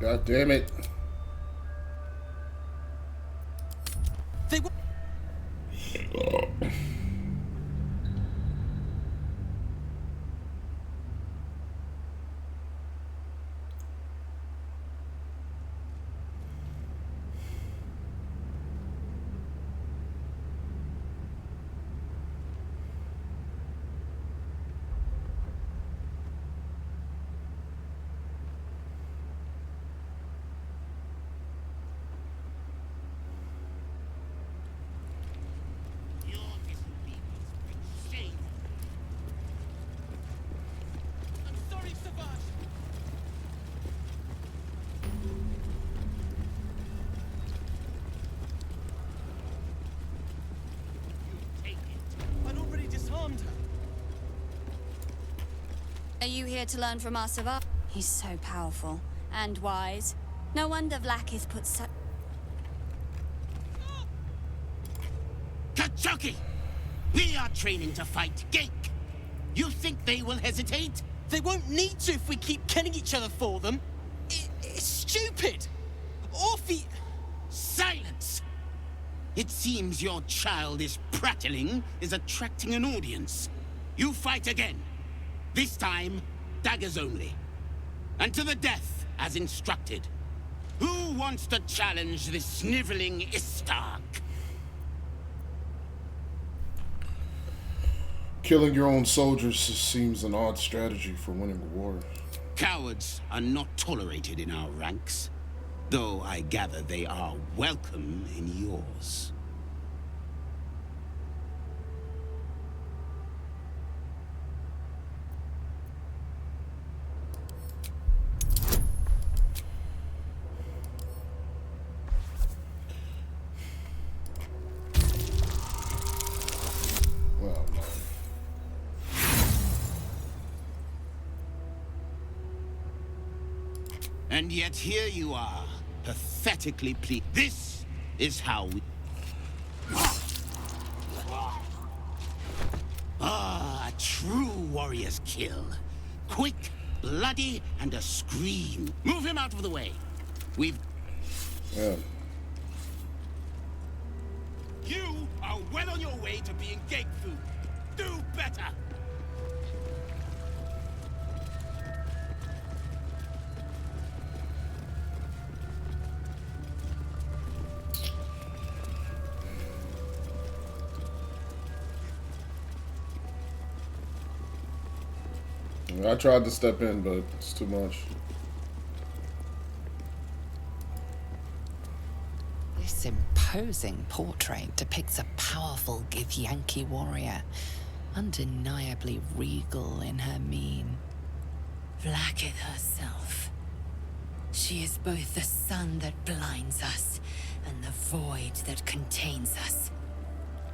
God damn it. They were. Are you here to learn from our Savage? He's so powerful and wise. No wonder Vlaakith put such... Kachuki! We are training to fight Gake. You think they will hesitate? They won't need to if we keep killing each other for them. It's stupid. Orphe... Silence! It seems your childish prattling is attracting an audience. You fight again. This time, daggers only. And to the death, as instructed. Who wants to challenge this sniveling Istark? Killing your own soldiers seems an odd strategy for winning a war. Cowards are not tolerated in our ranks. Though I gather they are welcome in yours. And yet here you are, pathetically pleased. This is how we... Ah, a true warrior's kill. Quick, bloody, and a scream. Move him out of the way. We've... Yeah. You are well on your way to being gate food. Do better! I tried to step in, but it's too much. This imposing portrait depicts a powerful Githyanki warrior, undeniably regal in her mien. Vlaakith herself. She is both the sun that blinds us and the void that contains us.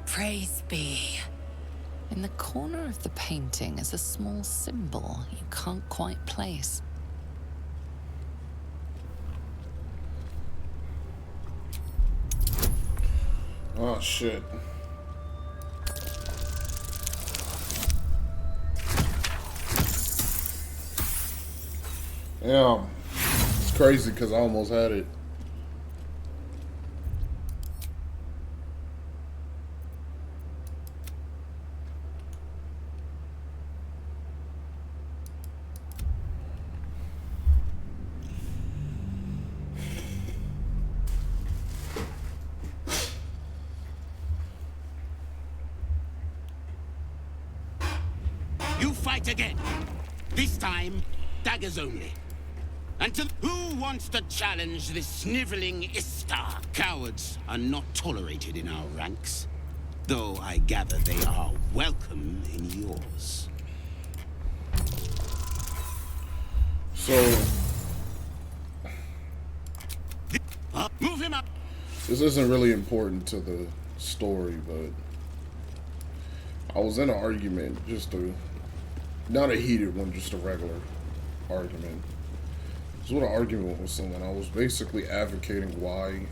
Praise be. In the corner of the painting is a small symbol you can't quite place. Oh, shit. Yeah. It's crazy because I almost had it. Fight again. This time, daggers only. And to who wants to challenge this sniveling Istar? Cowards are not tolerated in our ranks. Though I gather they are welcome in yours. So... move him up! This isn't really important to the story, but... I was in an argument, not a heated one, just a regular argument. I was in an argument with someone. I was basically advocating why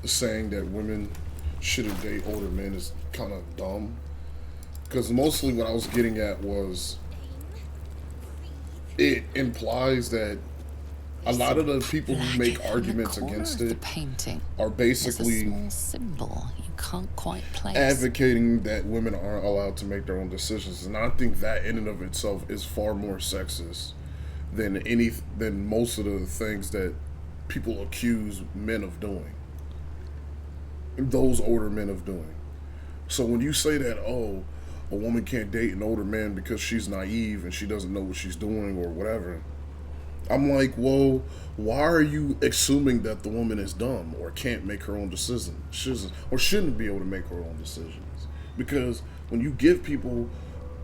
saying that women shouldn't date older men is kind of dumb. Because mostly what I was getting at was it implies that a lot of the people who make Blacketh in the arguments corner against of the it painting are is a basically small symbol you can't quite place. advocating that women aren't allowed to make their own decisions, and I think that in and of itself is far more sexist than most of the things that people accuse men of doing. Those older men of doing. So when you say that, oh, a woman can't date an older man because she's naive and she doesn't know what she's doing or whatever, I'm like, well, why are you assuming that the woman is dumb or can't make her own decisions or shouldn't be able to make her own decisions? Because when you give people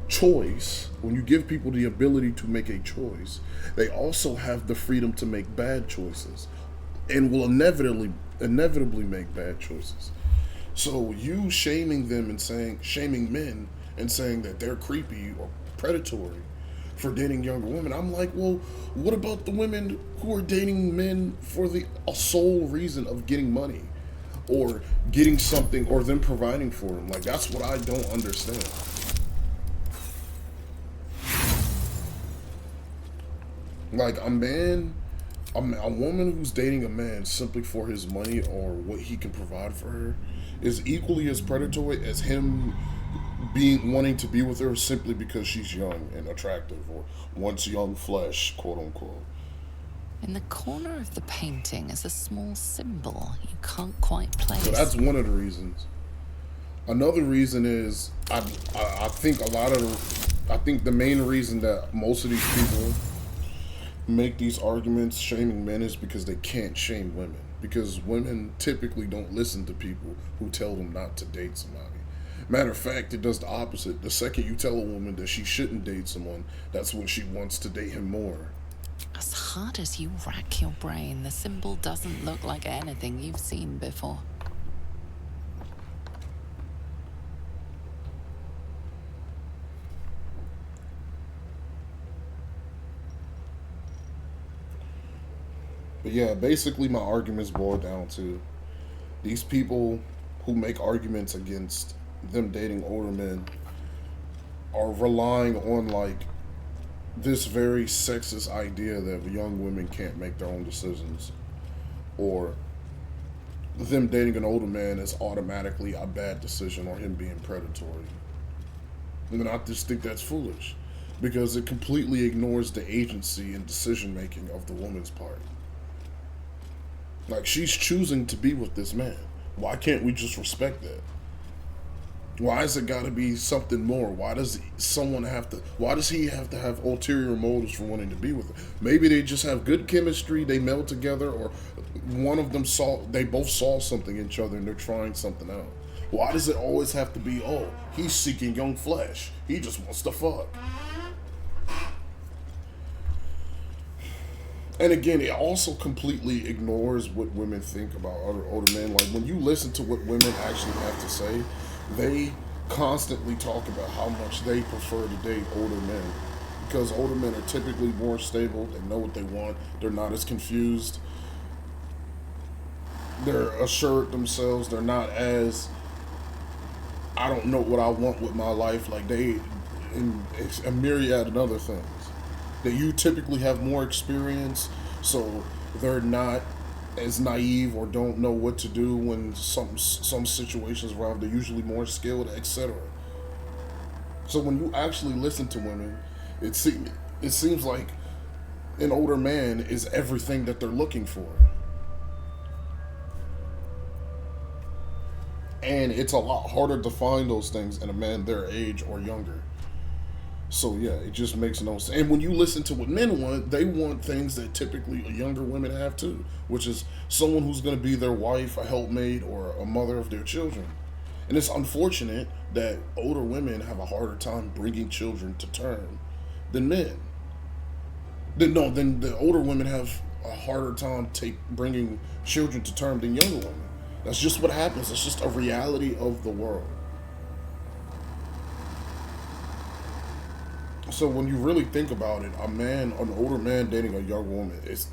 choice, when you give people the ability to make a choice, they also have the freedom to make bad choices and will inevitably make bad choices. So you shaming them and shaming men and saying that they're creepy or predatory for dating younger women, I'm like, well, what about the women who are dating men for the sole reason of getting money or getting something or them providing for them? Like, that's what I don't understand. Like, a woman who's dating a man simply for his money or what he can provide for her is equally as predatory as him wanting to be with her simply because she's young and attractive or wants young flesh, quote unquote. In the corner of the painting is a small symbol you can't quite place. So that's one of the reasons. Another reason is I think the main reason that most of these people make these arguments shaming men is because they can't shame women. Because women typically don't listen to people who tell them not to date somebody. Matter of fact, it does the opposite. The second you tell a woman that she shouldn't date someone, that's when she wants to date him more. As hard as you rack your brain, the symbol doesn't look like anything you've seen before. But yeah, basically my arguments boil down to these people who make arguments against them dating older men are relying on like this very sexist idea that young women can't make their own decisions, or them dating an older man is automatically a bad decision or him being predatory. And I just think that's foolish because it completely ignores the agency and decision making of the woman's part. Like, she's choosing to be with this man. Why can't we just respect that? Why has it got to be something more? Why does he have to have ulterior motives for wanting to be with her? Maybe they just have good chemistry, they meld together, or one of them they both saw something in each other and they're trying something out. Why does it always have to be, oh, he's seeking young flesh, he just wants to fuck? And again, it also completely ignores what women think about other older men. Like, when you listen to what women actually have to say, they constantly talk about how much they prefer to date older men. Because older men are typically more stable, they know what they want, they're not as confused, they're assured themselves, they're not as, I don't know what I want with my life, like it's a myriad of other things. That you typically have more experience, so they're not as naive or don't know what to do when some situations arrive. They're usually more skilled, etc. So when you actually listen to women, it seems like an older man is everything that they're looking for. And it's a lot harder to find those things in a man their age or younger. So yeah, it just makes no sense. And when you listen to what men want, they want things that typically younger women have too, which is someone who's going to be their wife, a helpmate, or a mother of their children. And it's unfortunate that older women have a harder time bringing children to term than men. Then the older women have a harder time bringing children to term than younger women. That's just what happens. It's just a reality of the world. So when you really think about it, an older man dating a young woman is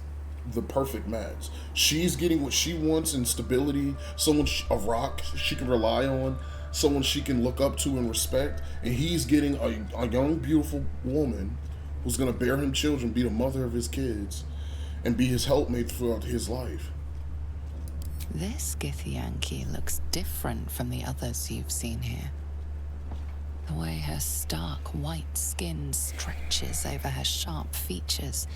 the perfect match. She's getting what she wants in stability, a rock she can rely on, someone she can look up to and respect, and he's getting a young, beautiful woman who's going to bear him children, be the mother of his kids, and be his helpmate throughout his life. This Githyanki looks different from the others you've seen here. The way her stark white skin stretches over her sharp features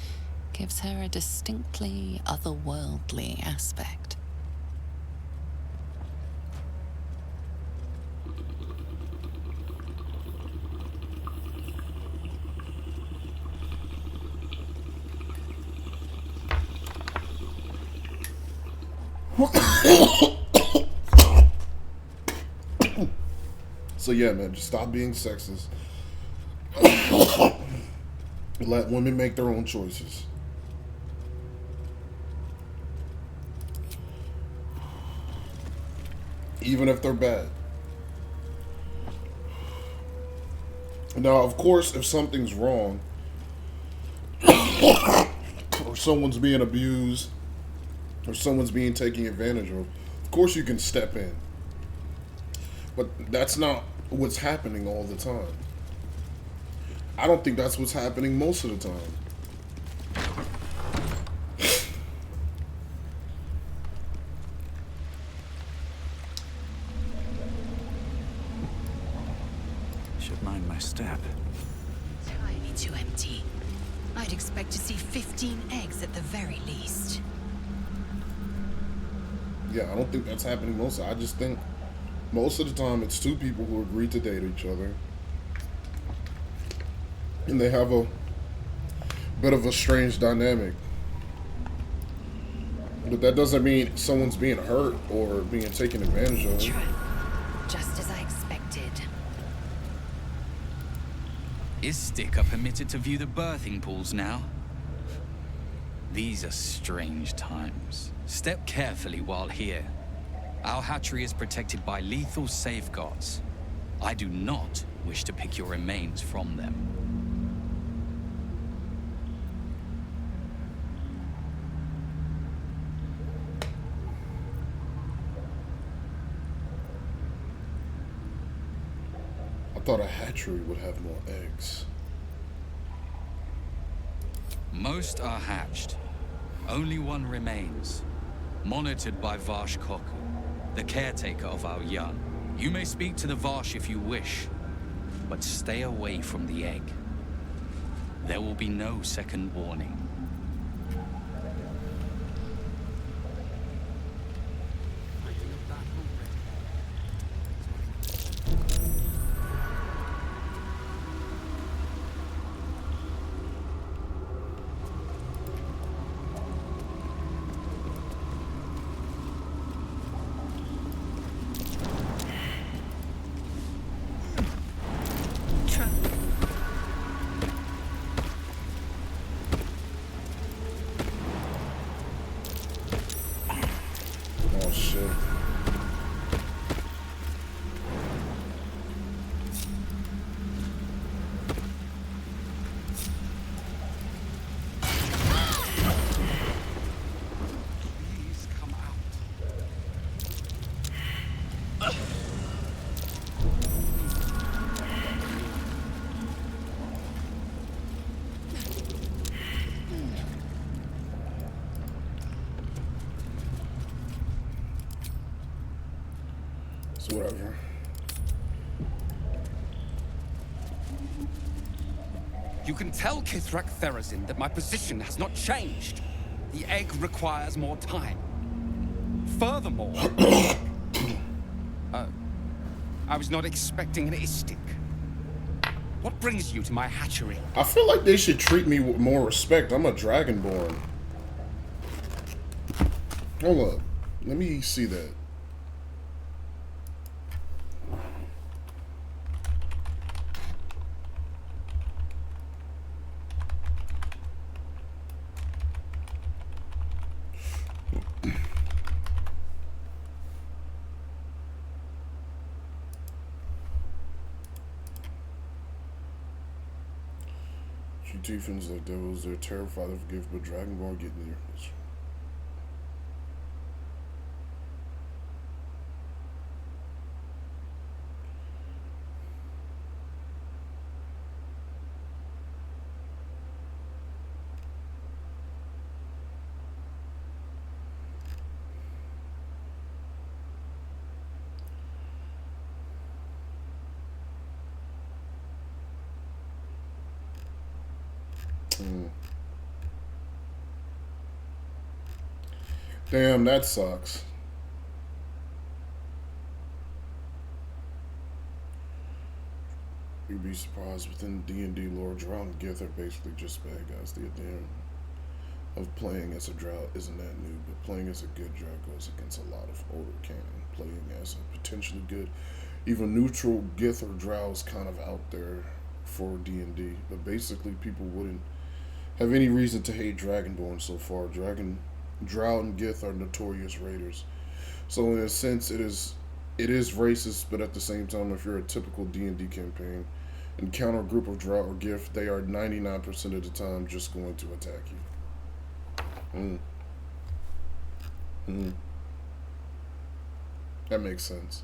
gives her a distinctly otherworldly aspect. So yeah, man, just stop being sexist. Let women make their own choices. Even if they're bad. Now, of course, if something's wrong, or someone's being abused, or someone's being taken advantage of course you can step in. But that's not what's happening all the time. I don't think that's what's happening most of the time. Should mind my step. Entirely too empty. I'd expect to see 15 eggs at the very least. Yeah, I don't think that's happening most of the time. I just think most of the time it's two people who agree to date each other. And they have a bit of a strange dynamic. But that doesn't mean someone's being hurt or being taken advantage of. True. Just as I expected. Is Sticker permitted to view the birthing pools now? These are strange times. Step carefully while here. Our hatchery is protected by lethal safeguards. I do not wish to pick your remains from them. I thought a hatchery would have more eggs. Most are hatched. Only one remains, monitored by Varsh Koku, the caretaker of our young. You may speak to the Varsh if you wish, but stay away from the egg. There will be no second warning. Oh shit. Please come out. It's whatever. You can tell Kithrak Therazin that my position has not changed. The egg requires more time. Furthermore, I was not expecting an Istik. What brings you to my hatchery? I feel like they should treat me with more respect. I'm a Dragonborn. Hold up. Let me see that. Tiefins like devils, they're terrified of gift, but Dragonborn get near. Mm. Damn, that sucks. You'd be surprised within D&D lore, Drow and Gith are basically just bad guys. The idea of playing as a Drow isn't that new, but playing as a good Drow goes against a lot of older canon. Playing as a potentially good, even neutral Gith or Drow is kind of out there for D&D, but basically people wouldn't have any reason to hate Dragonborn so far. Drow and Gith are notorious raiders, so in a sense it is racist, but at the same time, if you're a typical D&D campaign, encounter a group of Drow or Gith, they are 99% of the time just going to attack you. That makes sense.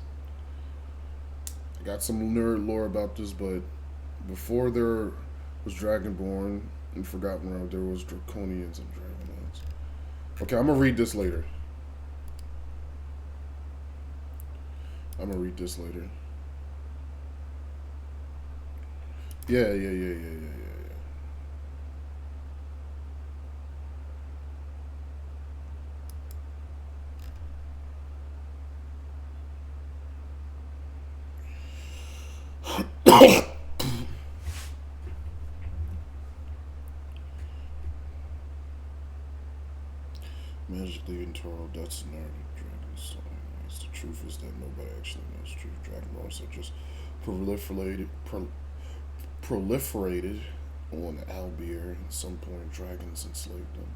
I got some nerd lore about this, but before there was Dragonborn and Forgotten Realm, there was Draconians and Dragonlance. Okay, I'm gonna read this later. Yeah. Magically internal, that's the narrative dragons. The truth is that nobody actually knows truth. Dragonlords are just proliferated on Albier. At some point, dragons enslaved them.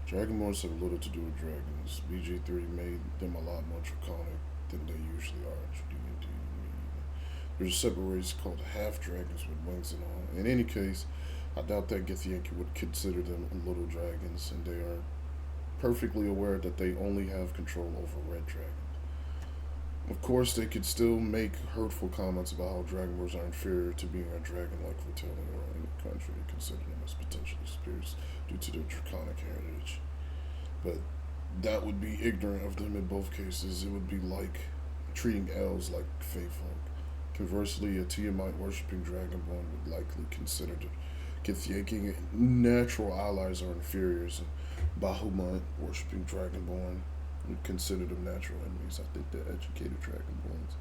Dragonborns have little to do with dragons. BG3 made them a lot more draconic than they usually are in D&D. There's a separate race called half-dragons with wings and all. In any case, I doubt that Githyanki would consider them little dragons, and they are perfectly aware that they only have control over red dragons. Of course, they could still make hurtful comments about how Dragonborns are inferior to being a dragon-like retelling or any country and consider them as potentially spirits due to their draconic heritage. But that would be ignorant of them in both cases. It would be like treating elves like fae folk. Conversely, a Tiamat worshipping Dragonborn would likely consider the Githyanki natural allies or inferiors, and Bahamut worshipping Dragonborn would consider them natural enemies. I think the educated Dragonborns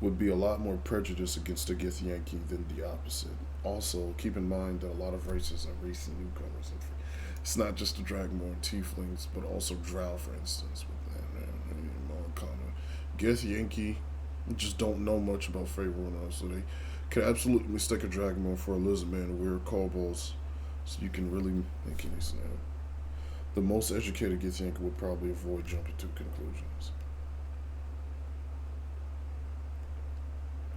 would be a lot more prejudiced against the Githyanki than the opposite. Also, keep in mind that a lot of races are recent newcomers. It's not just the Dragonborn tieflings, but also Drow, for instance, with more common. Githyanki just don't know much about Fey Runa, so they could absolutely mistake a Dragonborn for a lizardman or weird kobolds, so you can really make any snap. The most educated Githyanki would probably avoid jumping to conclusions.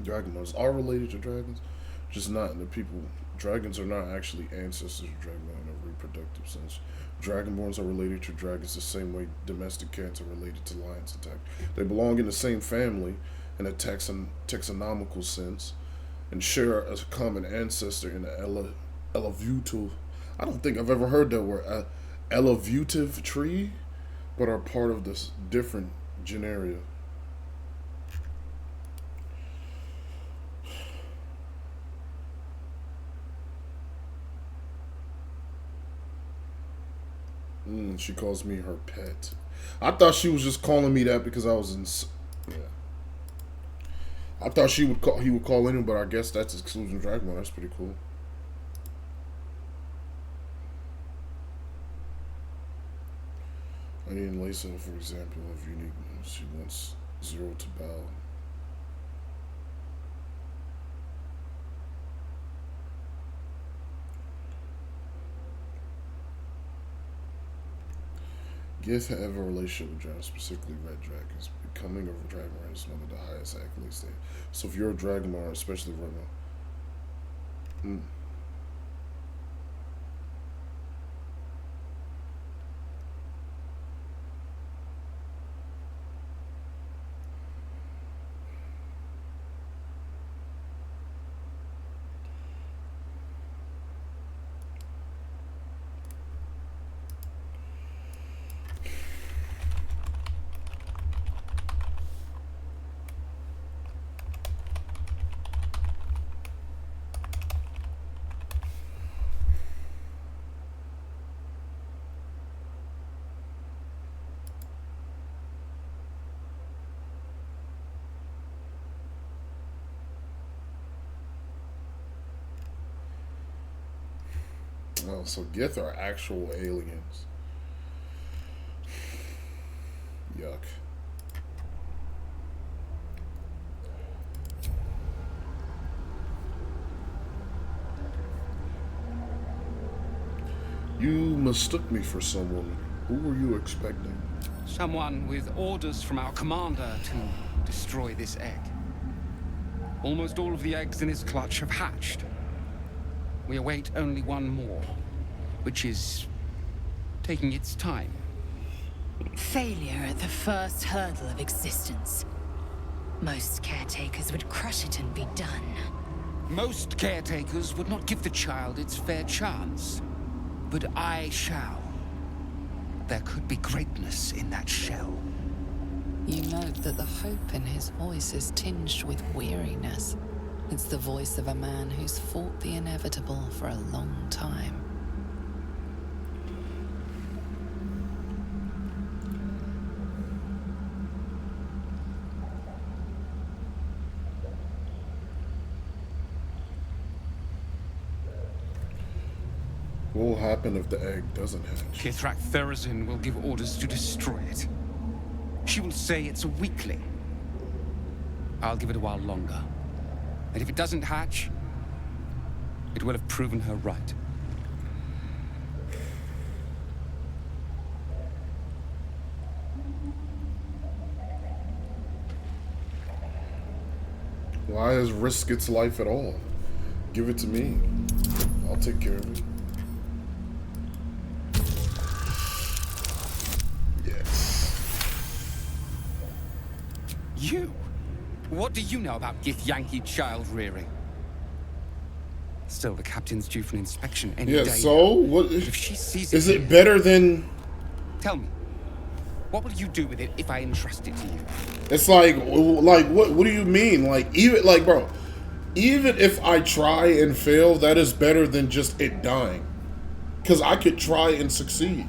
Dragonborns are related to dragons, just not in the people. Dragons are not actually ancestors of Dragonborn in a reproductive sense. Dragonborns are related to dragons the same way domestic cats are related to lions and tigers. They belong in the same family in a taxonomical sense and share a common ancestor in the evolutive. I don't think I've ever heard that word, evolutive tree, but are part of this different genera. She calls me her pet. I thought she was just calling me that because I was in. Yeah. I thought he would call in, but I guess that's exclusion Dragonborn. That's pretty cool. I mean, Lisa, for example, of uniqueness, she wants 0 to bow. Gith have a relationship with dragons, specifically red dragons. Becoming a dragonborn is one of the highest accolades there. So if you're a dragonborn, especially right now, Oh, so Gith are actual aliens. Yuck. You mistook me for someone. Who were you expecting? Someone with orders from our commander to destroy this egg. Almost all of the eggs in its clutch have hatched. We await only one more, which is taking its time. Failure at the first hurdle of existence. Most caretakers would crush it and be done. Most caretakers would not give the child its fair chance. But I shall. There could be greatness in that shell. You note that the hope in his voice is tinged with weariness. It's the voice of a man who's fought the inevitable for a long time. What will happen if the egg doesn't hatch? Kithrak Therazin will give orders to destroy it. She will say it's a weakling. I'll give it a while longer. And if it doesn't hatch, it will have proven her right. Why has risk its life at all? Give it to me. I'll take care of it. You? What do you know about Githyanki child rearing? Still, the captain's due for an inspection any day. Yeah, so what? If she sees is it better than? Tell me, what will you do with it if I entrust it to you? It's like what? What do you mean? Like even like, bro, even if I try and fail, that is better than just it dying, because I could try and succeed.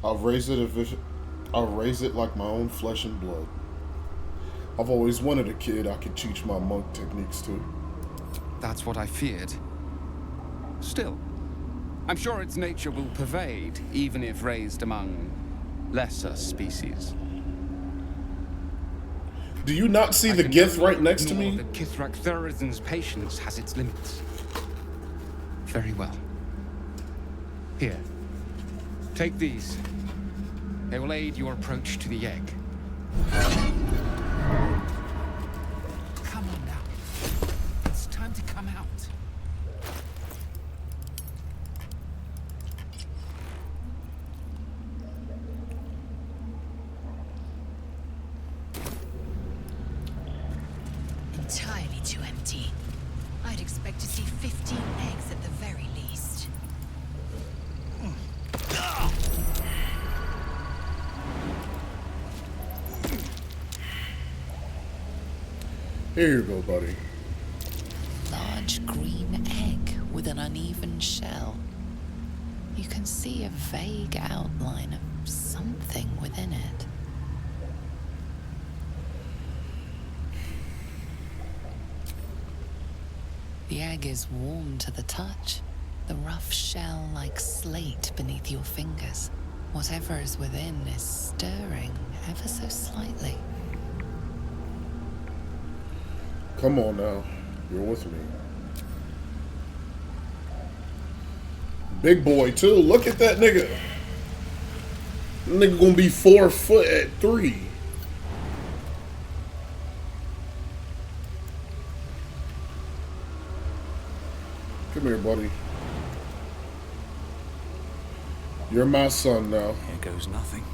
I'll raise it like my own flesh and blood. I've always wanted a kid I could teach my monk techniques to. That's what I feared. Still, I'm sure its nature will pervade, even if raised among lesser species. Do you not see the Gith right next to me? That Kithrak Therazin's patience has its limits. Very well. Here. Take these. They will aid your approach to the egg. Come on now. It's time to come out. Entirely too empty. I'd expect to see 15 eggs at the very least. Here you go, buddy. Large green egg with an uneven shell. You can see a vague outline of something within it. The egg is warm to the touch, the rough shell like slate beneath your fingers. Whatever is within is stirring ever so slightly. Come on now. You're with me. Big boy, too. Look at that nigga. That nigga gonna be 4 foot at 3. Come here, buddy. You're my son now. Here goes nothing.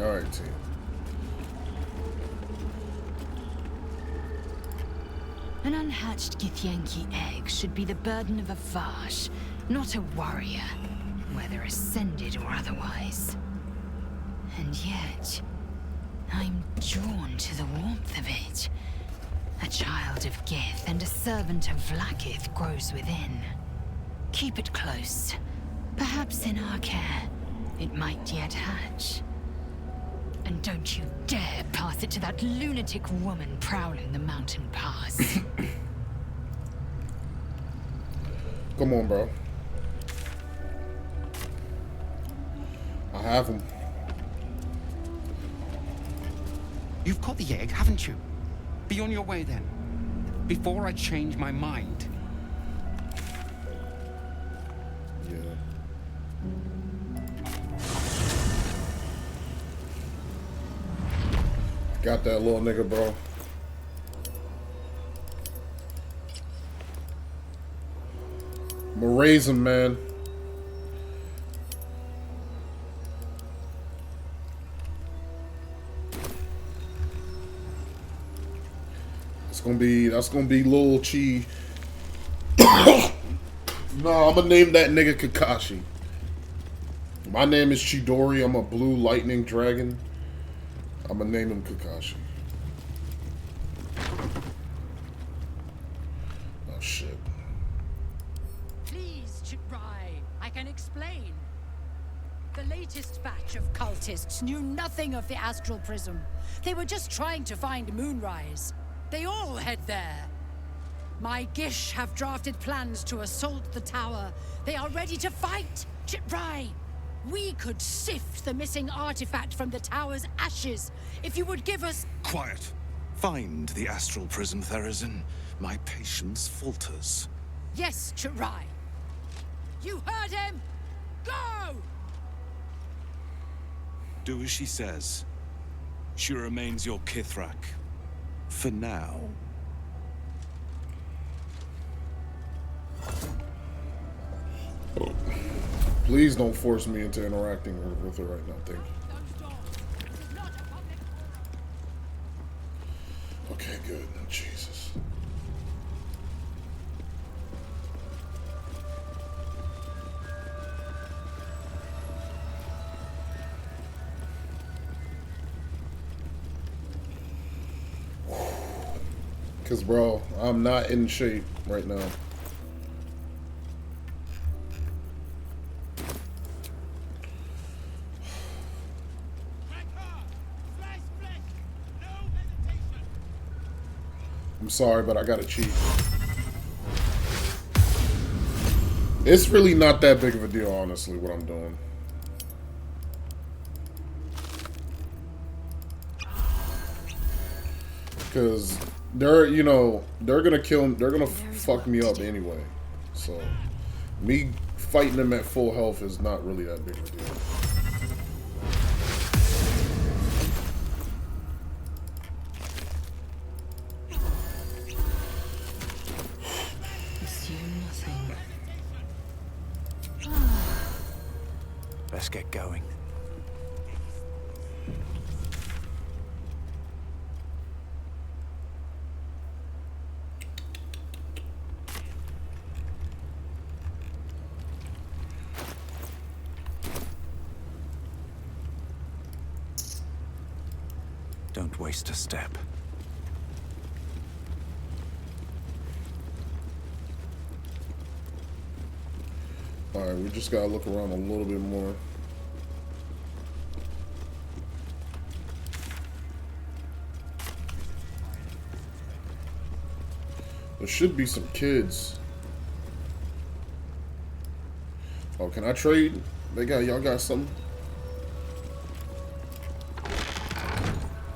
All right, team. An unhatched Githyanki egg should be the burden of a Vash, not a warrior, whether ascended or otherwise. And yet, I'm drawn to the warmth of it. A child of Gith and a servant of Vlaakith grows within. Keep it close. Perhaps in our care, it might yet hatch. And don't you dare pass it to that lunatic woman prowling the mountain pass. Come on, bro. I have him. You've caught the egg, haven't you? Be on your way then. Before I change my mind. Yeah. Got that little nigga, bro. I'ma raise him, man. That's gonna be Lil Chi. No, I'm gonna name that nigga Kakashi. My name is Chidori. I'm a blue lightning dragon. I'm gonna name him Kakashi. Oh shit. Please, Chitrai, I can explain. The latest batch of cultists knew nothing of the astral prism. They were just trying to find Moonrise. They all head there. My Gish have drafted plans to assault the tower. They are ready to fight, Chitrai. We could sift the missing artifact from the tower's ashes if you would give us... Quiet. Find the astral prism, Therazin. My patience falters. Yes, Chitrai. You heard him! Go! Do as she says. She remains your Kithrak. For now. Please don't force me into interacting with her right now, thank you. Okay, good. Jesus. Because, bro, I'm not in shape right now. I'm sorry, but I gotta cheat. It's really not that big of a deal, honestly, what I'm doing. Because they're, you know, they're gonna kill him. They're gonna fuck me up anyway. So, me fighting them at full health is not really that big of a deal. Let's get going. Don't waste a step. Alright, we just gotta look around a little bit more. There should be some kids. Oh, can I trade? Y'all got something?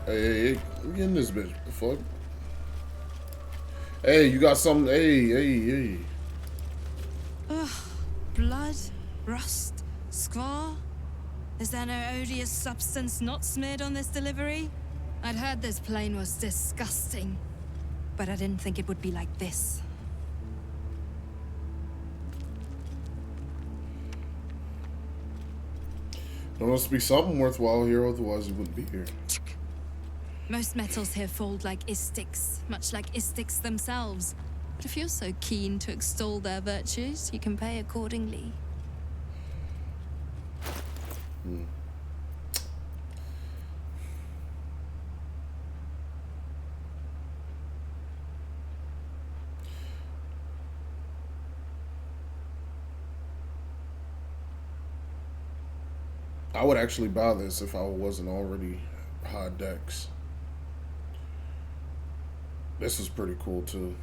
Hey, get in this bitch. The fuck? Hey, you got something? Hey. Ugh. Blood? Rust? Squar? Is there no odious substance not smeared on this delivery? I'd heard this plane was disgusting, but I didn't think it would be like this. There must be something worthwhile here, otherwise you wouldn't be here. Most metals here fold like istics, much like istics themselves. But if you're so keen to extol their virtues, you can pay accordingly. I would actually buy this if I wasn't already high decks. This is pretty cool too.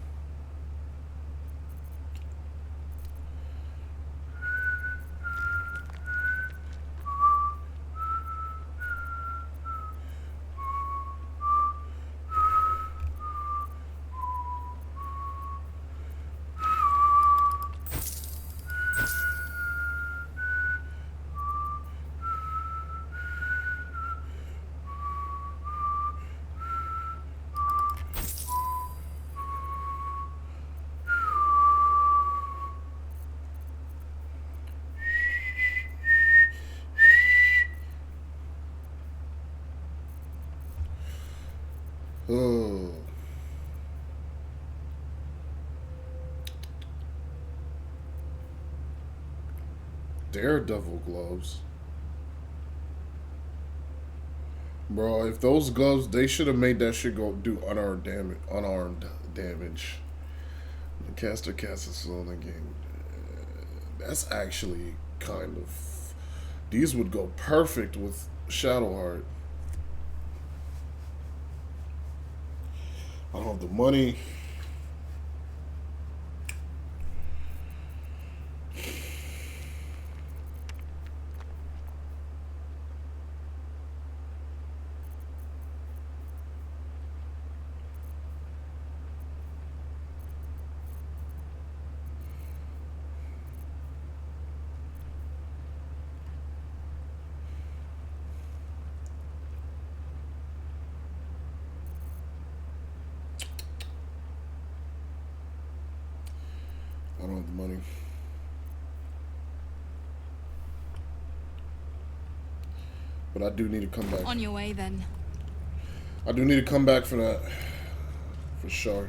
Oh. Daredevil gloves. Bro, if those gloves, they should have made that shit go do unarmed damage. The caster casts a spell in the game. That's actually kind of... These would go perfect with Shadowheart. I don't have the money. I don't have the money. But I do need to come back. On your way then. I do need to come back for that. For sure.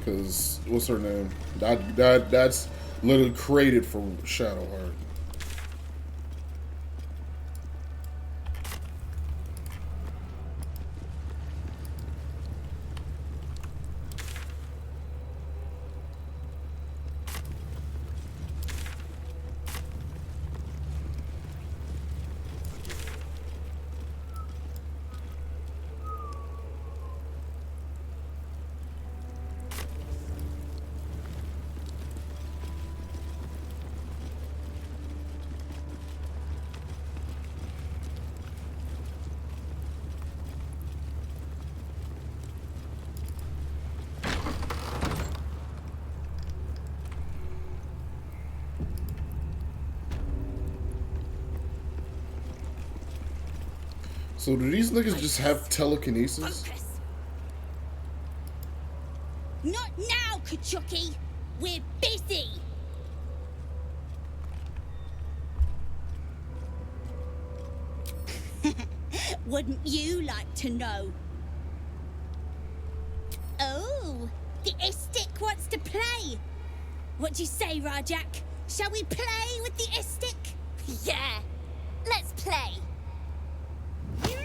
Cause what's her name? That's literally created for Shadowheart. So do these niggas just have telekinesis? Focus. Not now, Kachuki. We're busy. Wouldn't you like to know? Oh, the Istik wants to play. What do you say, Rajak? Shall we play with the Istik? Yeah, let's play. You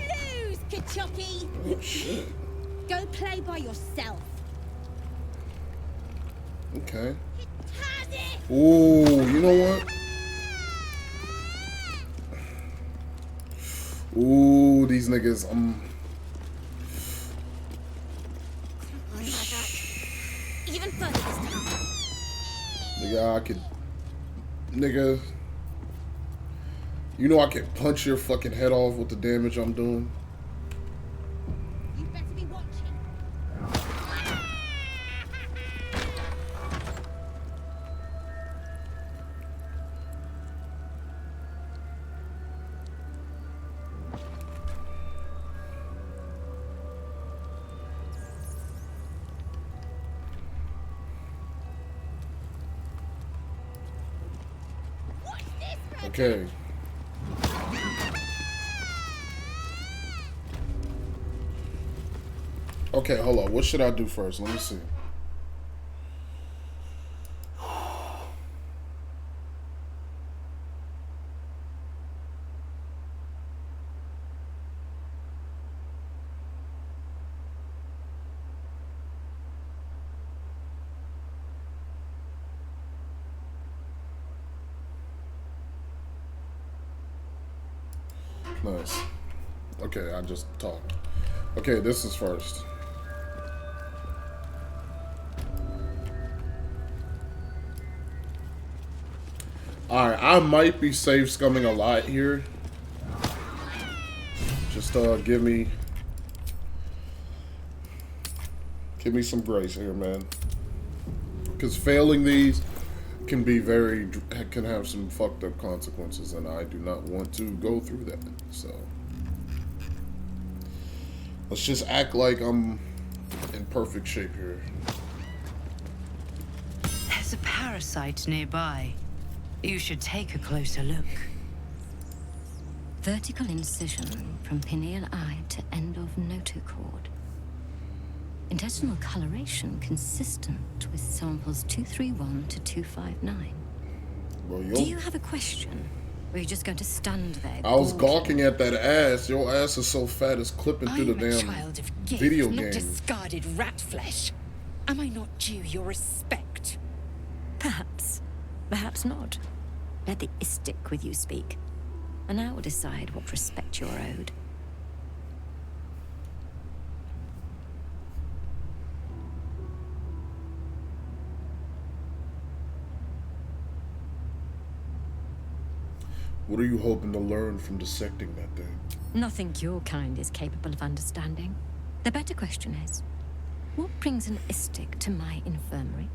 lose, Kachuki. Oh shit. Go play by yourself. Okay. Ooh, you know what? Ooh, these niggas, Even further this time. Nigga, I could... Nigga... You know I can punch your fucking head off with the damage I'm doing? You better be watching. What's this, Red? Okay. Okay, hold on. What should I do first? Let me see. Nice. Okay, I just talked. Okay, this is first. Alright, I might be safe scumming a lot here. Just give me some grace here, man. Because failing these can be can have some fucked up consequences, and I do not want to go through that. So let's just act like I'm in perfect shape here. There's a parasite nearby. You should take a closer look. Vertical incision from pineal eye to end of notochord. Intestinal coloration consistent with samples 231 to 259. Well, Do you have a question? Or are you just going to stand there? I was gawking at that ass. Your ass is so fat it's clipping through the damn child of gift, video not game. discarded rat flesh. Am I not due your respect? Perhaps. Perhaps not. Let the istic with you speak, and I will decide what respect you're owed. What are you hoping to learn from dissecting that thing? Nothing your kind is capable of understanding. The better question is, what brings an istic to my infirmary?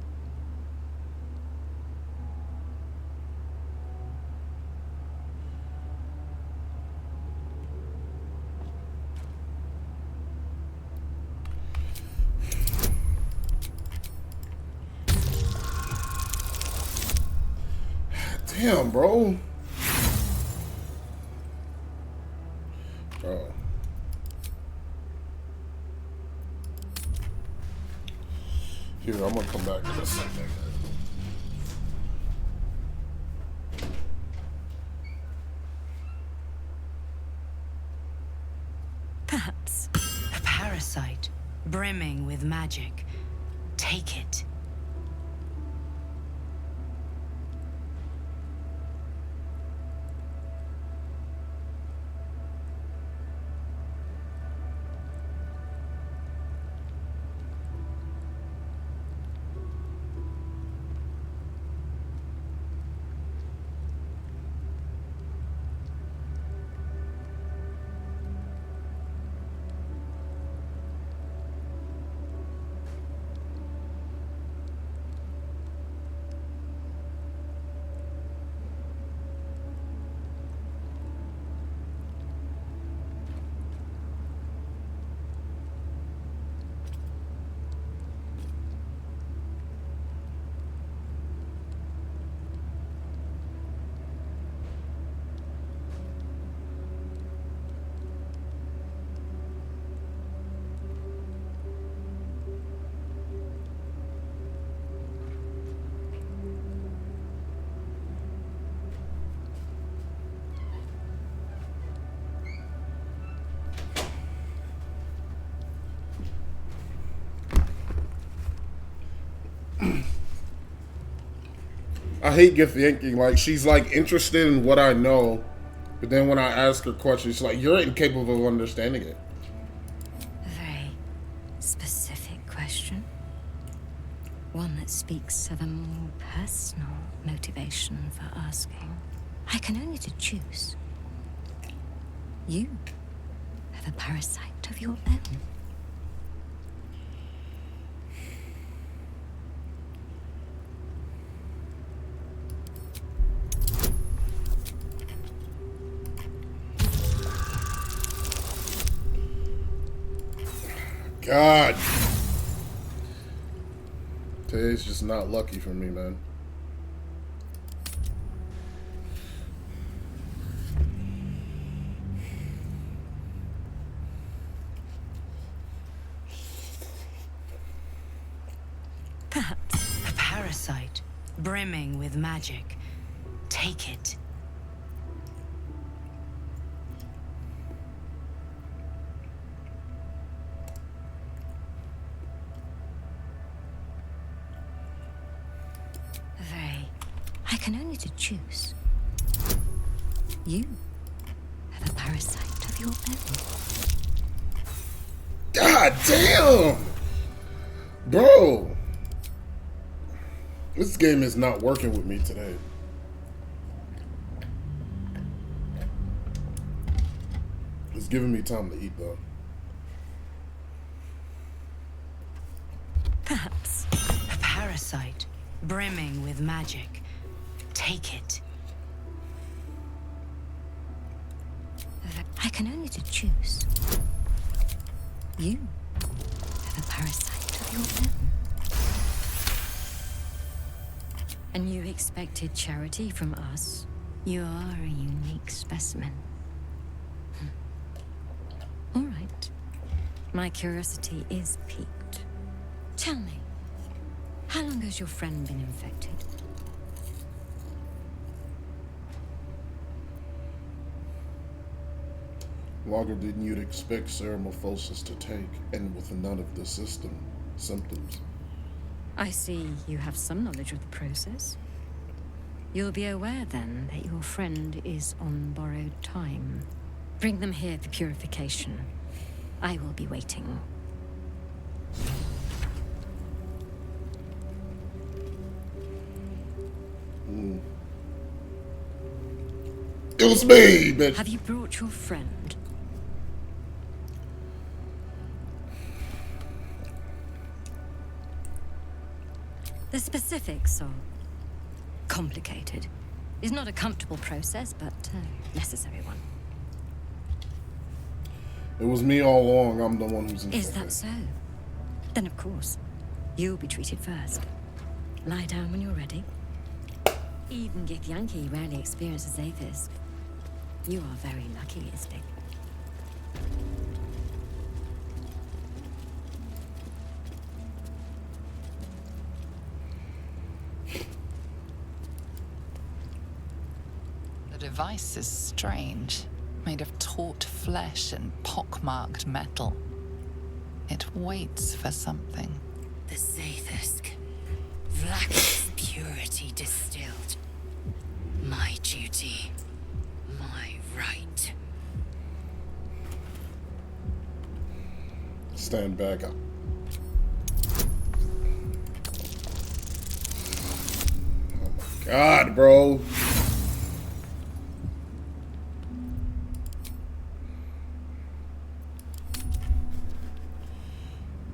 Damn, bro. Oh. Here, I'm gonna come back to this second. Perhaps. A parasite, brimming with magic. Take it. I hate gift yanking. Like, she's like interested in what I know, but then when I ask her questions, she's like, "You're incapable of understanding it." A very specific question. One that speaks of a more personal motivation for asking. I can only to choose. You have a parasite of your own. God. Today's just not lucky for me, man. Perhaps. A parasite, brimming with magic. Take it. I can only to choose. You have a parasite of your own. God damn! Bro! This game is not working with me today. It's giving me time to eat, though. Perhaps a parasite brimming with magic. Take it. I can only choose. You have a parasite of your own. And you expected charity from us? You are a unique specimen. All right. My curiosity is piqued. Tell me, how long has your friend been infected? Longer than you'd expect ceramorphosis to take, and with none of the symptoms. I see you have some knowledge of the process. You'll be aware then that your friend is on borrowed time. Bring them here for purification. I will be waiting. It was me, bitch. Have you brought your friend? The specifics are complicated. It's not a comfortable process, but a necessary one. It was me all along. I'm the one who's infected. Is that so? Then of course, you'll be treated first. Lie down when you're ready. Even Githyanki rarely experiences Athis. You are very lucky, Istik. The device is strange, made of taut flesh and pockmarked metal. It waits for something. The Zathusk. Vlakith's purity distilled. My duty. My right. Stand back up. Oh my god, bro.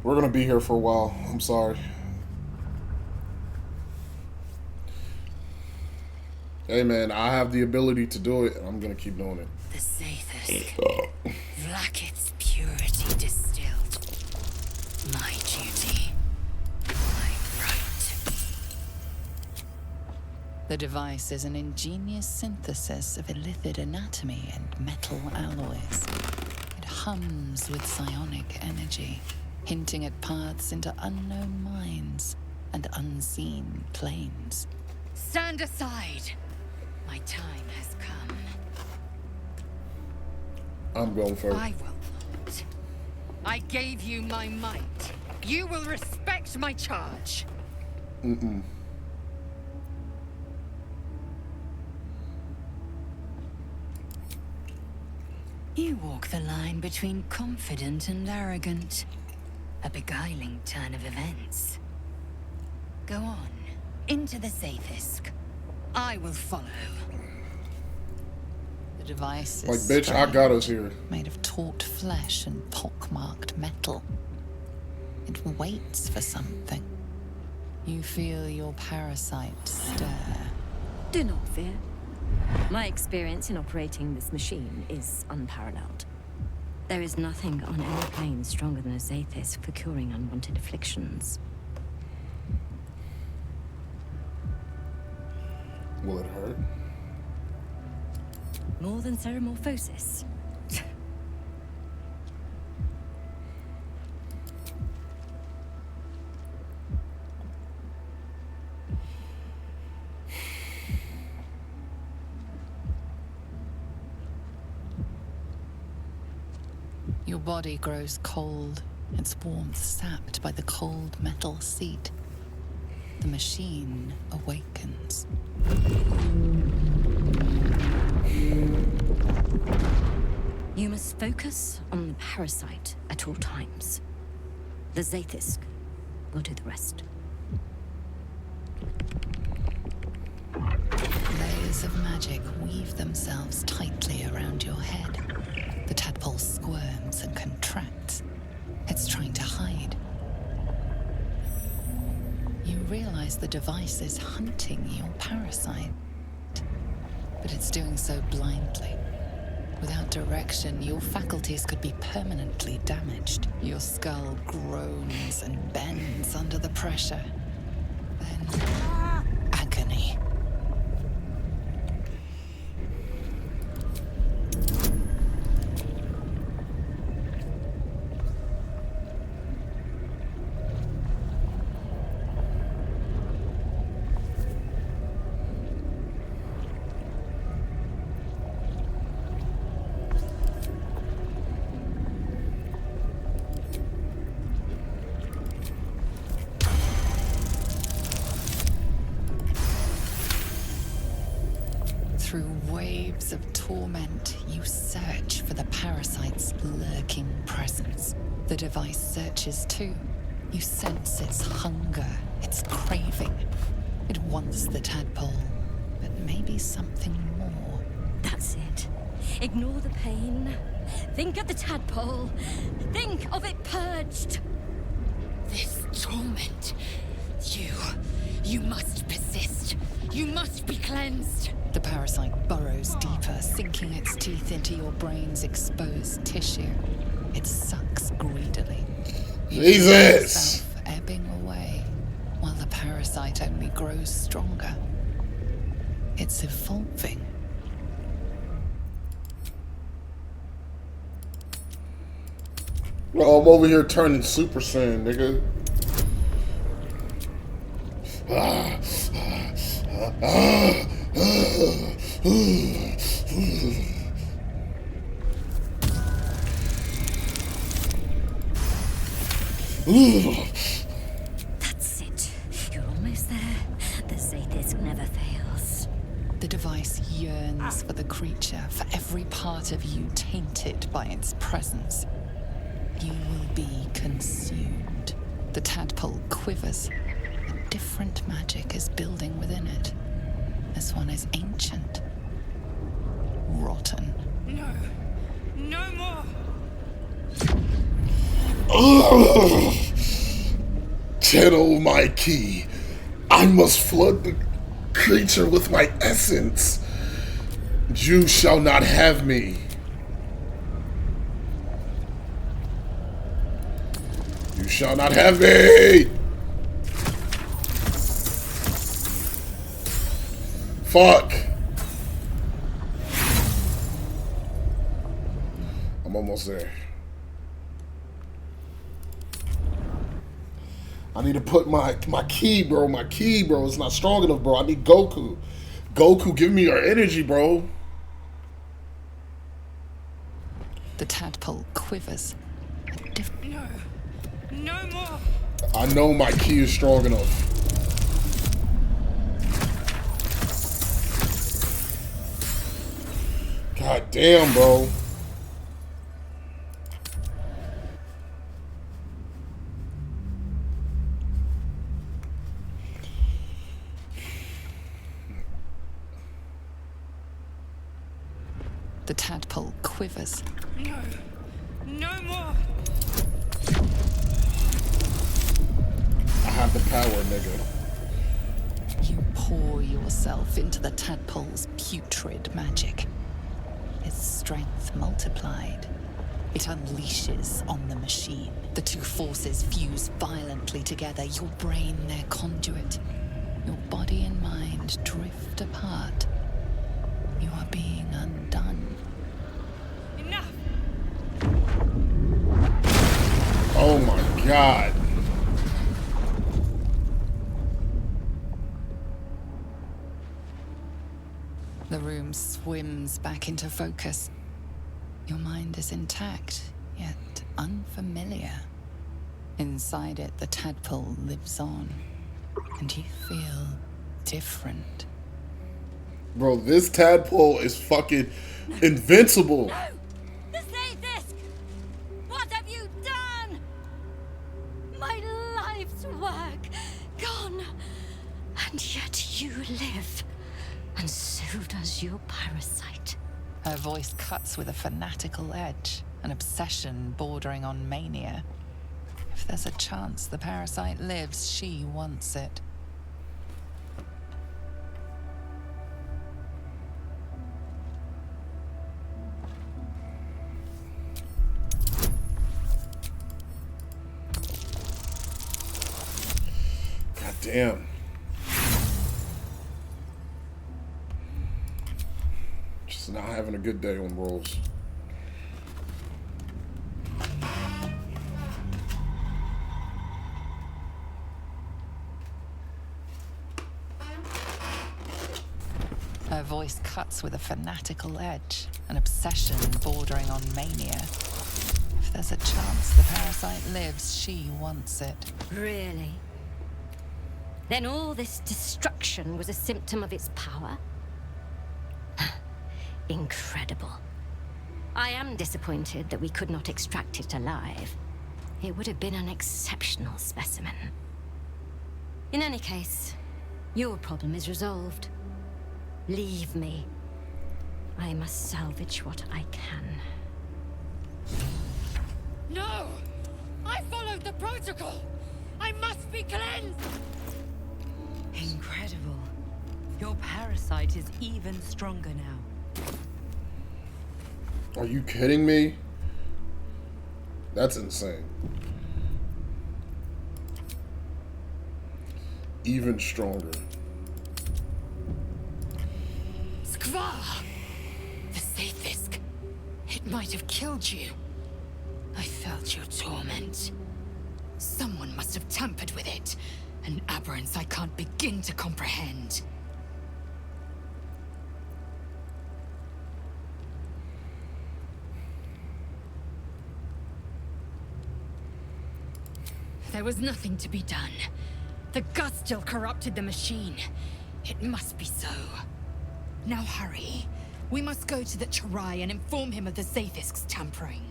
We're gonna be here for a while. I'm sorry. Hey man, I have the ability to do it, and I'm gonna keep doing it. The Zathusk. Vlakith's purity distilled. My duty. My right. The device is an ingenious synthesis of illithid anatomy and metal alloys. It hums with psionic energy, hinting at paths into unknown minds and unseen planes. Stand aside. My time has come. I'm going first. I will not. I gave you my might. You will respect my charge. Mm-mm. You walk the line between confident and arrogant. A beguiling turn of events. Go on, into the Zathusk. I will follow. The device is Like, bitch, I got us here. made of taut flesh and pockmarked metal. It waits for something. You feel your parasite stir. Do not fear. My experience in operating this machine is unparalleled. There is nothing on any plane stronger than a Zathis for curing unwanted afflictions. Will it hurt? More than ceramorphosis. Your body grows cold, its warmth sapped by the cold metal seat. The machine awakens. You must focus on the parasite at all times. The Zaithisk will do the rest. Layers of magic weave themselves tightly around your head. The tadpole squirms and contracts. It's trying to hide. You realize the device is hunting your parasite. But it's doing so blindly. Without direction, your faculties could be permanently damaged. Your skull groans and bends under the pressure. Then, agony. Through waves of torment, you search for the parasite's lurking presence. The device searches too. You sense its hunger, its craving. It wants the tadpole, but maybe something more. That's it. Ignore the pain. Think of the tadpole. Think of it purged. This torment. You must persist. You must be cleansed. The parasite burrows deeper, sinking its teeth into your brain's exposed tissue. It sucks greedily. You feel Jesus! yourself ebbing away, while the parasite only grows stronger. It's evolving. Well, I'm over here turning Super Saiyan, nigga. That's it. You're almost there. The Zaithisk never fails. The device yearns for the creature, for every part of you tainted by its presence. You will be consumed. The tadpole quivers. A different magic is building within it. This one is ancient. Rotten. No. No more. Channel my key. I must flood the creature with my essence. You shall not have me. You shall not have me. Fuck. I'm almost there. I need to put my key, bro. My key, bro. It's not strong enough, bro. I need Goku. Goku, give me your energy, bro. The tadpole quivers. No. No more. I know my key is strong enough. God damn, bro. The tadpole quivers. No. No more. I have the power, nigga. You pour yourself into the tadpole's putrid magic. Its strength multiplied. It unleashes on the machine. The two forces fuse violently together, your brain their conduit. Your body and mind drift apart. You are being undone. Enough. Oh my God. The room swims back into focus. Your mind is intact, yet unfamiliar. Inside it, the tadpole lives on, and you feel different. Bro, this tadpole is fucking invincible. No! The And yet you live, and so does your parasite. Her voice cuts with a fanatical edge, an obsession bordering on mania. If there's a chance the parasite lives, she wants it. God damn. Just not having a good day on rolls. Her voice cuts with a fanatical edge, an obsession bordering on mania. If there's a chance the parasite lives, she wants it. Really? Then all this destruction was a symptom of its power? Incredible. I am disappointed that we could not extract it alive. It would have been an exceptional specimen. In any case, your problem is resolved. Leave me. I must salvage what I can. No! I followed the protocol! I must be cleansed! Incredible. Your parasite is even stronger now. Are you kidding me? That's insane. Even stronger. Skvar! The Sathisk. It might have killed you. I felt your torment. Someone must have tampered with it. An aberrance I can't begin to comprehend. There was nothing to be done. The gust still corrupted the machine. It must be so. Now hurry. We must go to the Chirai and inform him of the Sathisk's tampering.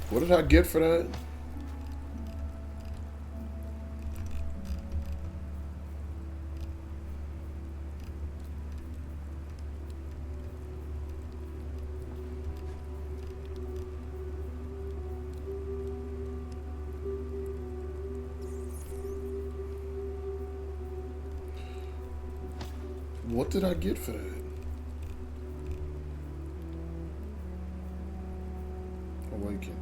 What did I get for that? What did I get for that? Awaken.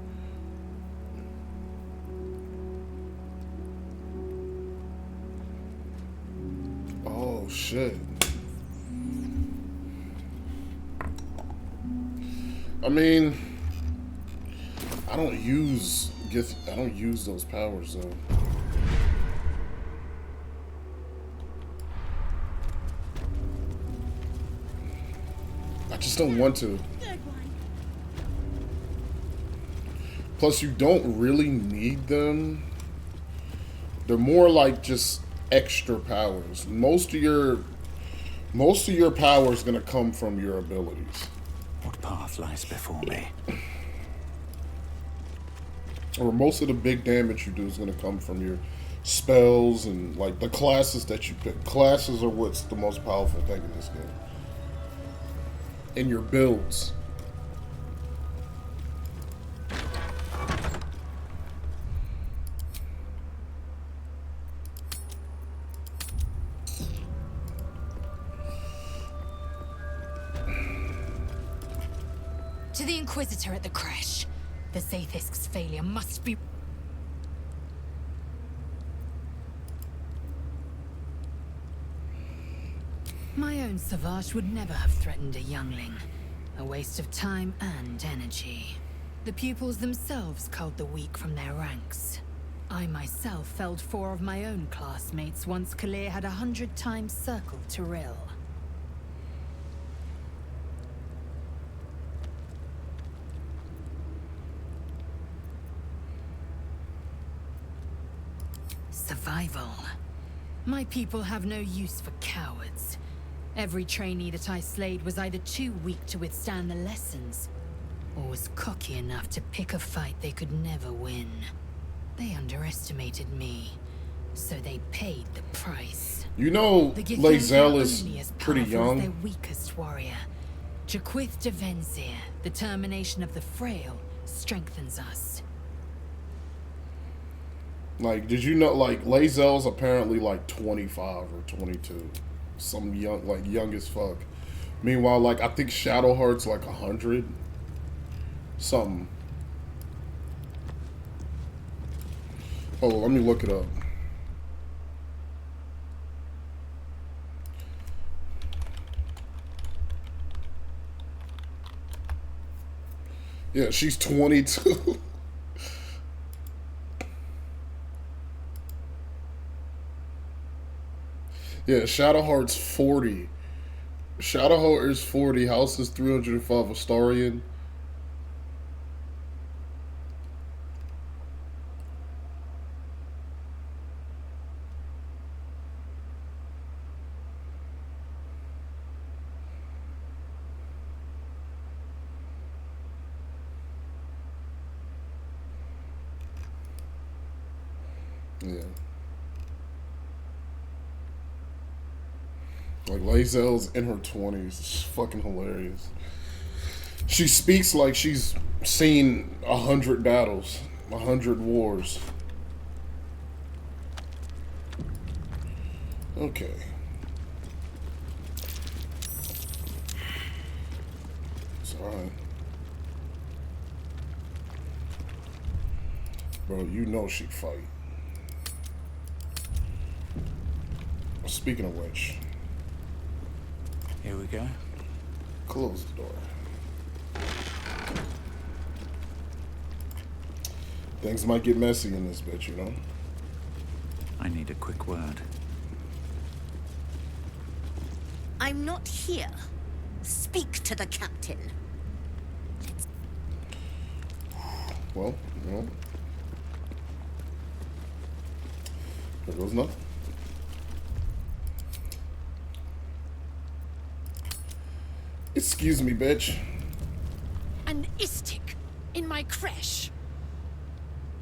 Oh shit. I mean, I don't use those powers though. I just don't want to. Plus, you don't really need them. They're more like just extra powers. Most of your power is gonna come from your abilities. What path lies before me? Or most of the big damage you do is gonna come from your spells and like the classes that you pick. Classes are what's the most powerful thing in this game. And your builds. To the Inquisitor at the Creche. The Sathisk's failure must be... My own Savage would never have threatened a youngling. A waste of time and energy. The pupils themselves culled the weak from their ranks. I myself felled 4 of my own classmates once Kalir had 100 times circled Tyrell. Survival. My people have no use for cowards. Every trainee that I slayed was either too weak to withstand the lessons, or was cocky enough to pick a fight they could never win. They underestimated me, so they paid the price. You know, The Githyanki Lae'zel are is only as pretty powerful as their young. weakest warrior. Jaquith de Venzir, the termination of the frail, strengthens us. Like, did you know, like, Lae'zel's apparently like 25 or 22. Some young, like, young as fuck. Meanwhile, like, I think Shadowheart's like 100. Something. Oh, let me look it up. Yeah, she's 22. Yeah, Shadowheart's 40. Shadowheart is 40. House is 305. Astarion. Yeah. Like, Lae'zel's in her 20s. It's fucking hilarious. She speaks like she's seen 100 battles, 100 wars. Okay. It's alright. Bro, you know she'd fight. Speaking of which, Here we go. close the door. Things might get messy in this bitch, you know? I need a quick word. I'm not here. Speak to the captain. Well, you know. There goes nothing. Excuse me, bitch. An Istik in my creche.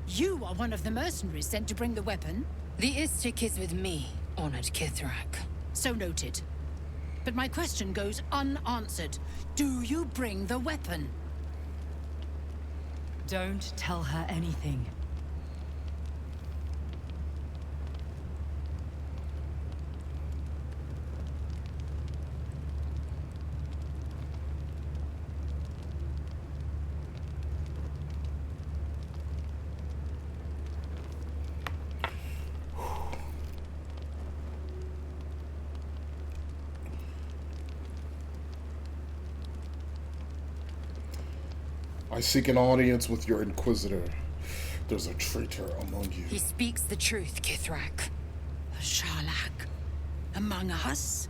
You are one of the mercenaries sent to bring the weapon. The Istik is with me, honored Kithrak. So noted. But my question goes unanswered. Do you bring the weapon? Don't tell her anything. I seek an audience with your Inquisitor. There's a traitor among you. He speaks the truth, Kithrak. A Sharlak? Among us?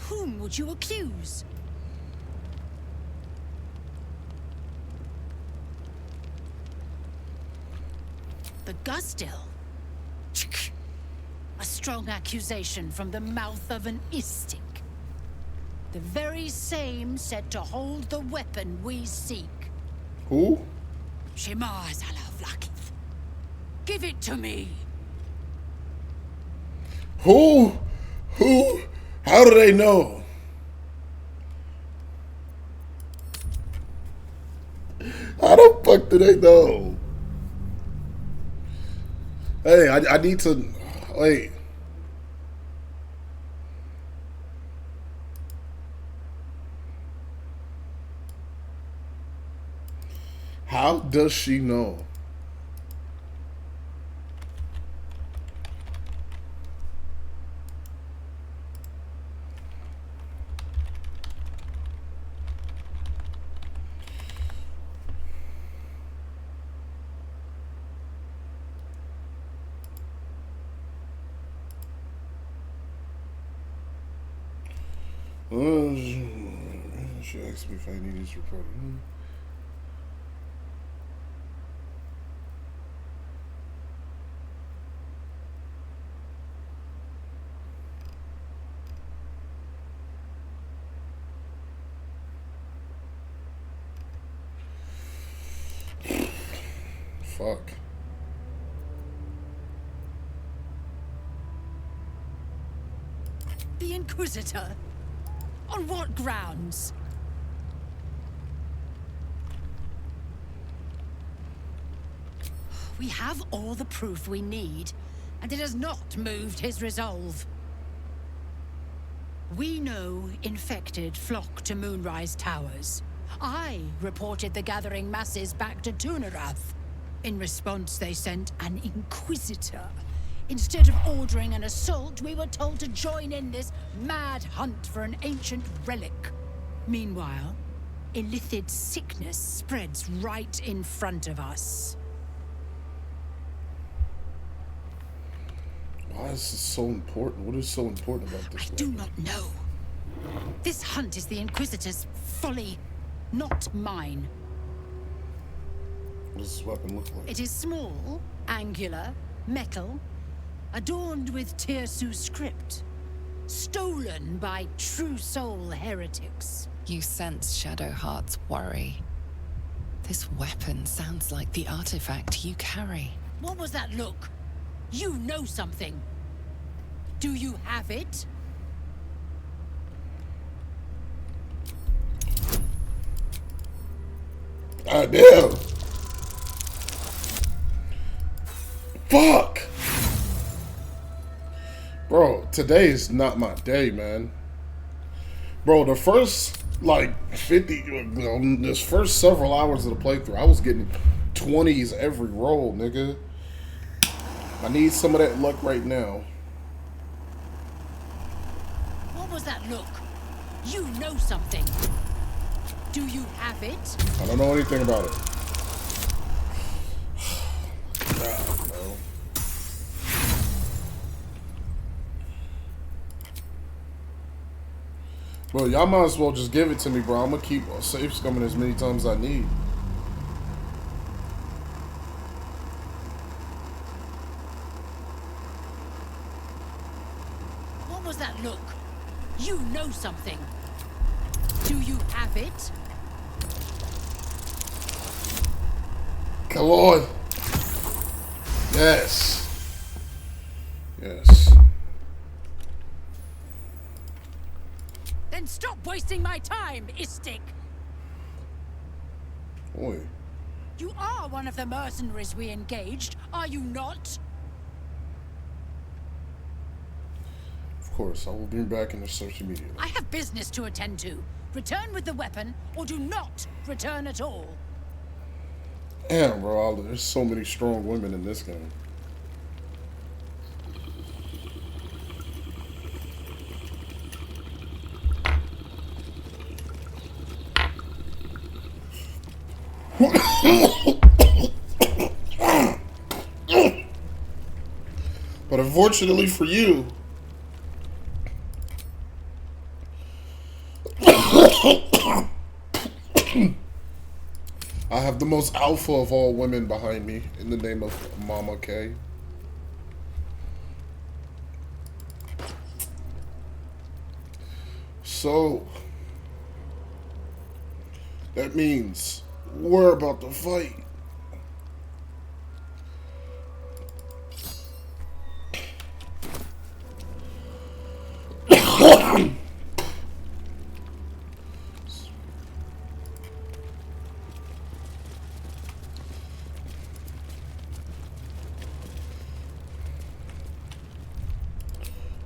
Whom would you accuse? The Gustil? A strong accusation from the mouth of an Istik. The very same said to hold the weapon we seek. Who? Shemar Zalavlakith. Give it to me. Who? Who? How do they know? How the fuck do they know? Hey, I need to... Wait. How does she know? She asked me if I need this report. Fuck. The Inquisitor? On what grounds? We have all the proof we need, and it has not moved his resolve. We know infected flock to Moonrise Towers. I reported the gathering masses back to Tunarath. In response, they sent an Inquisitor. Instead of ordering an assault, we were told to join in this mad hunt for an ancient relic. Meanwhile, Illithid sickness spreads right in front of us. Why is this so important? What is so important about this? I do not know. This hunt is the Inquisitor's folly, not mine. What does this weapon look like? It is small, angular, metal, adorned with Tirsu script, stolen by true soul heretics. You sense Shadowheart's worry. This weapon sounds like the artifact you carry. What was that look? You know something. Do you have it? God damn. Fuck. Bro, today is not my day, man. Bro, the first, like, this first several hours of the playthrough, I was getting 20s every roll, nigga. I need some of that luck right now. What was that look? You know something. Do you have it? I don't know anything about it. God, bro. Bro, y'all might as well just give it to me, bro. I'm gonna keep safe scumming as many times as I need. What was that look? You know something. Do you have it? Come on. Yes. Yes. Then stop wasting my time, Istik. Boy. You are one of the mercenaries we engaged, are you not? Of course, I will be back in the search immediately. I have business to attend to. Return with the weapon, or do not return at all. Damn, bro, there's so many strong women in this game. But unfortunately for you, I have the most alpha of all women behind me in the name of Mama K. So, that means we're about to fight.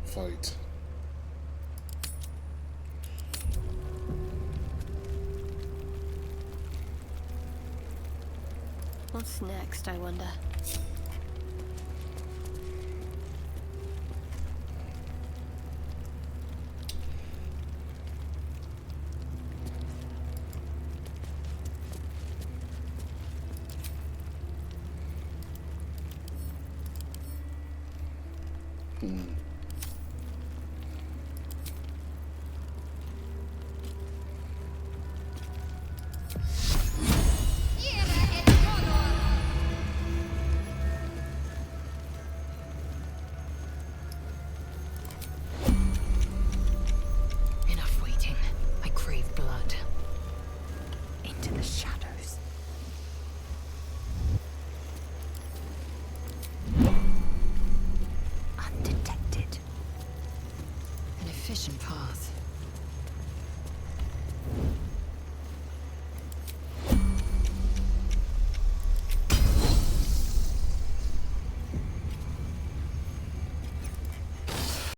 Fight. What's next, I wonder? Enough waiting. I crave blood. Into the shadows. Undetected. efficient path.